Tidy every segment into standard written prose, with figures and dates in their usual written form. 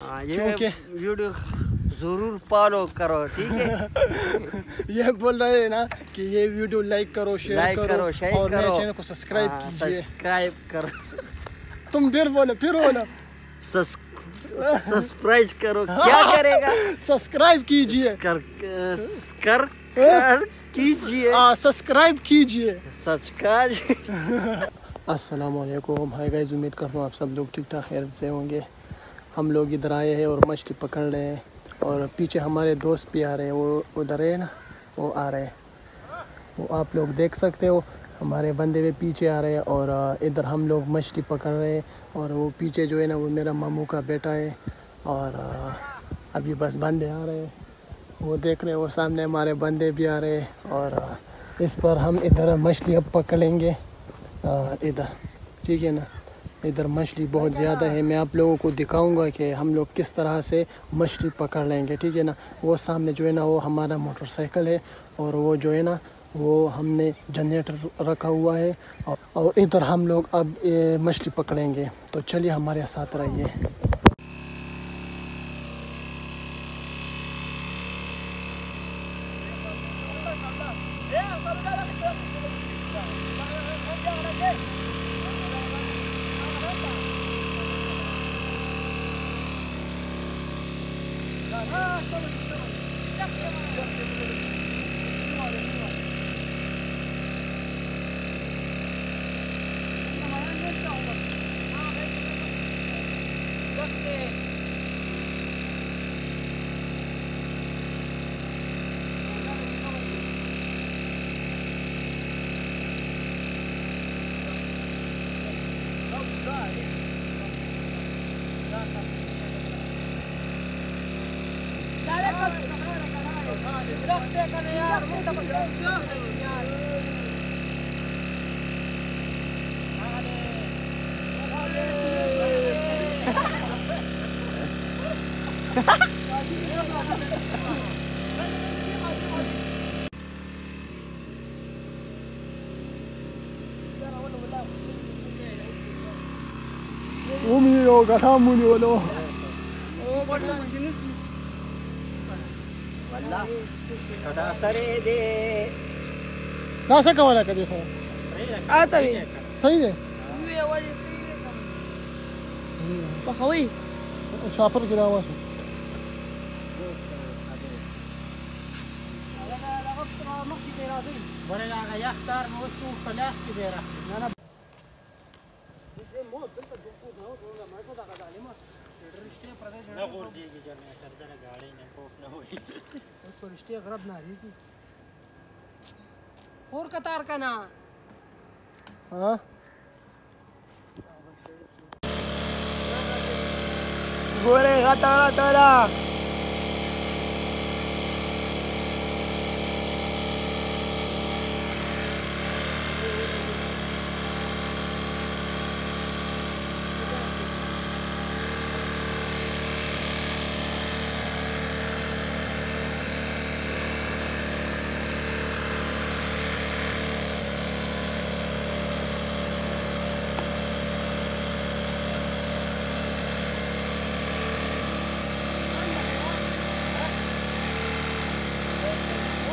ये वीडियो जरूर फॉलो करो, ठीक है। ये बोल रहे हैं ना कि ये वीडियो लाइक करो, शेयर करो और मेरे चैनल को सब्सक्राइब कीजिए। सब्सक्राइब करो। तुम फिर बोलो सब्सक्राइब करो। क्या करेगा? सब्सक्राइब कीजिए। कीजिए। सब्सक्राइब कीजिए। सब्सक्राइब। अस्सलाम वालेकुम। हाय गाइस, उम्मीद करता हूँ आप सब लोग ठीक ठाक खैर से होंगे। हम लोग इधर आए हैं और मछली पकड़ रहे हैं और पीछे हमारे दोस्त भी आ रहे हैं। वो उधर है ना, वो आ रहे हैं, वो आप लोग देख सकते हो। हमारे बंदे भी पीछे आ रहे हैं और इधर हम लोग मछली पकड़ रहे हैं। और वो पीछे जो है ना, वो मेरा मामू का बेटा है। और अभी बस बंदे आ रहे हैं, वो देख रहे हैं। वो सामने हमारे बंदे भी आ रहे हैं और इस पर हम इधर मछली अब पकड़ेंगे इधर, ठीक है ना। इधर मछली बहुत ज़्यादा है। मैं आप लोगों को दिखाऊंगा कि हम लोग किस तरह से मछली पकड़ लेंगे, ठीक है ना। वो सामने जो है ना, वो हमारा मोटरसाइकिल है और वो जो है ना, वो हमने जनरेटर रखा हुआ है और इधर हम लोग अब मछली पकड़ेंगे। तो चलिए हमारे साथ रहिए। Umiyo gatamuni walo. वल्ला थोड़ा सरे दे कैसा कवाला कर सर? आता भी सही है। ये वाली सही है कम बखवी शाफर गिरा हुआ है। बरेगा याख्तार मोस्तू खलास की बेरा ना और कतार का ना हाँ गोरे गतारा तारा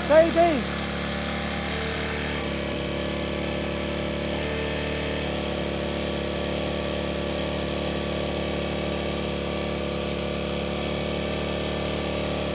सही सही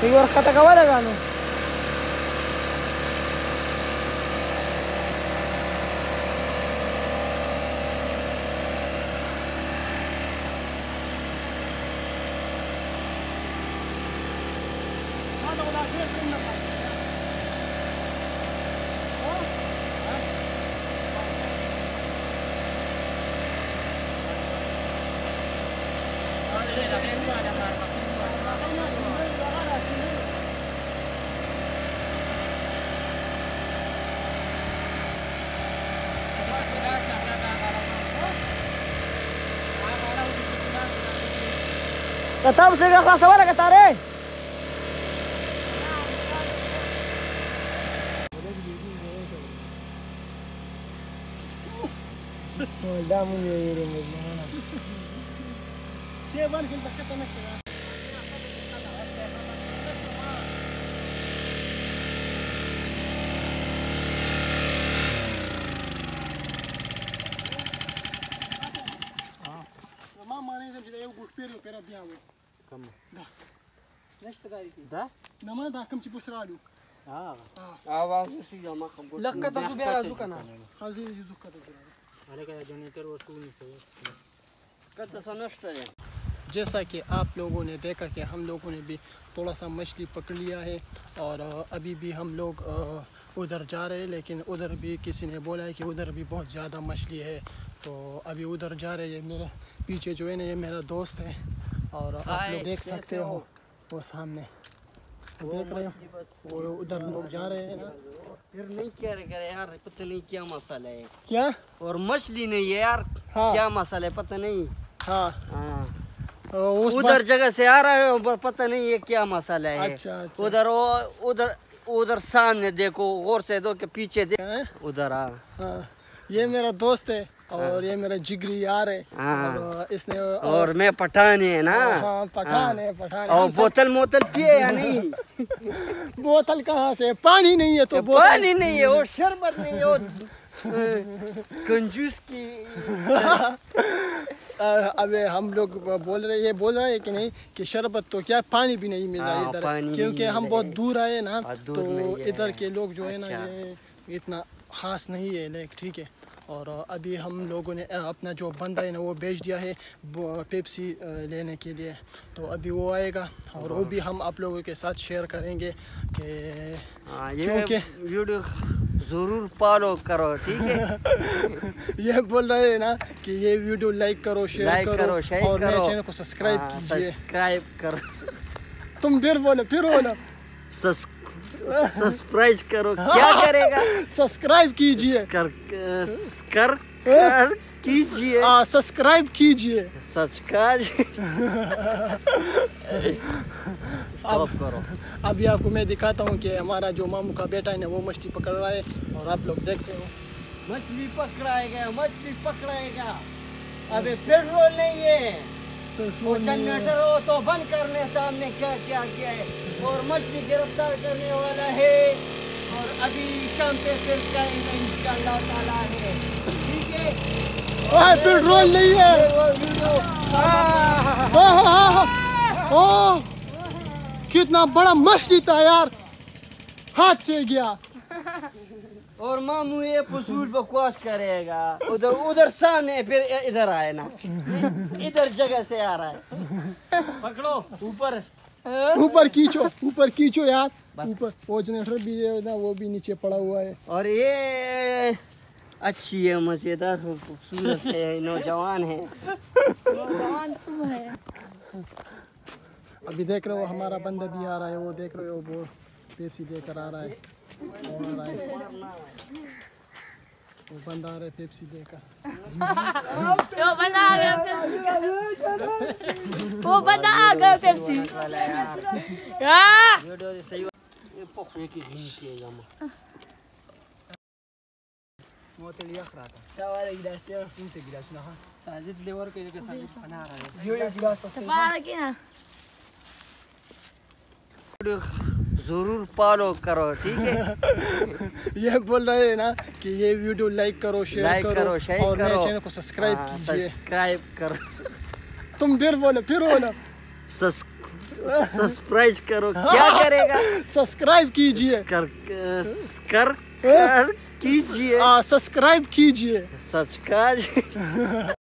Tinggal kata kawan kan? Kata saya nggak kelas mana kata re? Dah mungkin ini mana? Dia balik kita kata nak. Mama nem sempre eu gospiro pera biawo. Kam. Das. Nesta gari ki. Da? Nama dah kam cipu seradu. Awa si jama kam. Lakka ta subera zukana. Hazir zukka ta seradu. अरे क्या generator और तू नहीं सही Kata sa nasta है. जैसा कि आप लोगों ने देखा कि हम लोगों ने भी थोड़ा सा मछली पकड़ लिया है और अभी भी हम लोग उधर जा रहे हैं, लेकिन उधर भी किसी ने बोला है कि उधर भी बहुत ज़्यादा मछली है, तो अभी उधर जा रहे हैं। मेरे पीछे जो है ना, ये मेरा दोस्त है और आप लोग देख सकते हो वो सामने देख रहे हो, वो उधर लोग जा रहे हैं ना। फिर नहीं क्या करे यार, पता नहीं क्या मसाला है। क्या? और मछली नहीं है यार। हाँ। क्या मसाला है पता नहीं। हाँ, उधर जगह से आ रहा है पर पता नहीं ये क्या मसाला है। अच्छा, अच्छा। उधर उधर सामने देखो, गौर से दो के पीछे देखो उधर। हाँ, ये मेरा दोस्त है और ये मेरा जिगरी यार है। हाँ। और इसने और मैं पठान है ना। हाँ, पठान है, पठान है। और बोतल मोतल पिए या नहीं? बोतल कहाँ से? पानी नहीं है तो बोतल। पानी नहीं है, वो शरबत नहीं है, वो कंजूस की। अबे हम लोग बोल रहे हैं कि नहीं कि शरबत तो क्या, पानी भी नहीं मिल रहा है इधर, क्योंकि हम बहुत दूर आए ना, तो इधर के लोग जो है ना ये इतना खास नहीं है, लेकिन ठीक है। और अभी हम लोगों ने अपना जो बंदा है ना वो भेज दिया है पेप्सी लेने के लिए, तो अभी वो आएगा और वो भी हम आप लोगों के साथ शेयर करेंगे कि ये वीडियो ज़रूर फॉलो करो, ठीक है। ये बोल रहे हैं ना कि ये वीडियो लाइक करो, शेयर करो और मेरे चैनल को सब्सक्राइब कीजिए। सब्सक्राइब करो। तुम फिर बोलो सब्सक्राइब करो। क्या करेगा? सब्सक्राइब कीजिए। कर कीजिए। सब्सक्राइब कीजिए। सब्सक्राइब करो। अभी आपको मैं दिखाता हूँ कि हमारा जो मामू का बेटा है ना वो मछली पकड़ रहा है और आप लोग देख सकते हो। मछली पकड़ाएगा। अबे पेट्रोल नहीं है, जनरेटर हो तो बंद करने सामने क्या किया है, और मछली गिरफ्तार करने वाला है, और अभी शाम पे फिर करेंगे इंशाअल्लाह ताला है, ठीक है। पेट्रोल नहीं है। कितना बड़ा मछली था यार, हाथ से गया। और मामू ये फजूल बकवास करेगा, उधर सामने फिर इधर आए ना, इधर जगह से आ रहा है। पकड़ो, ऊपर खींचो यार, ऊपर वो जनरेटर भी है ना, वो भी नीचे पड़ा हुआ है। और ये अच्छी है, मजेदार हो, खूबसूरत है, नौजवान है। तुम है। अभी देख रहे हो हमारा बंदा भी आ रहा है, वो देख रहे हो वो पेप्सी देकर आ रहा है, वो बंदा आ रहा है पेप्सी देकर। वो बंदा आ गया पेप्सी। जरूर फॉलो करो, ठीक है। ये बोल रहे हैं ना कि ये वीडियो लाइक करो, शेयर करो और मेरे चैनल को सब्सक्राइब कीजिए। सब्सक्राइब करो। तुम फिर बोलो। सब्सक्राइब करो। क्या करेगा? सब्सक्राइब कीजिए। कर कीजिए। सब्सक्राइब कीजिए। सब्सक्राइब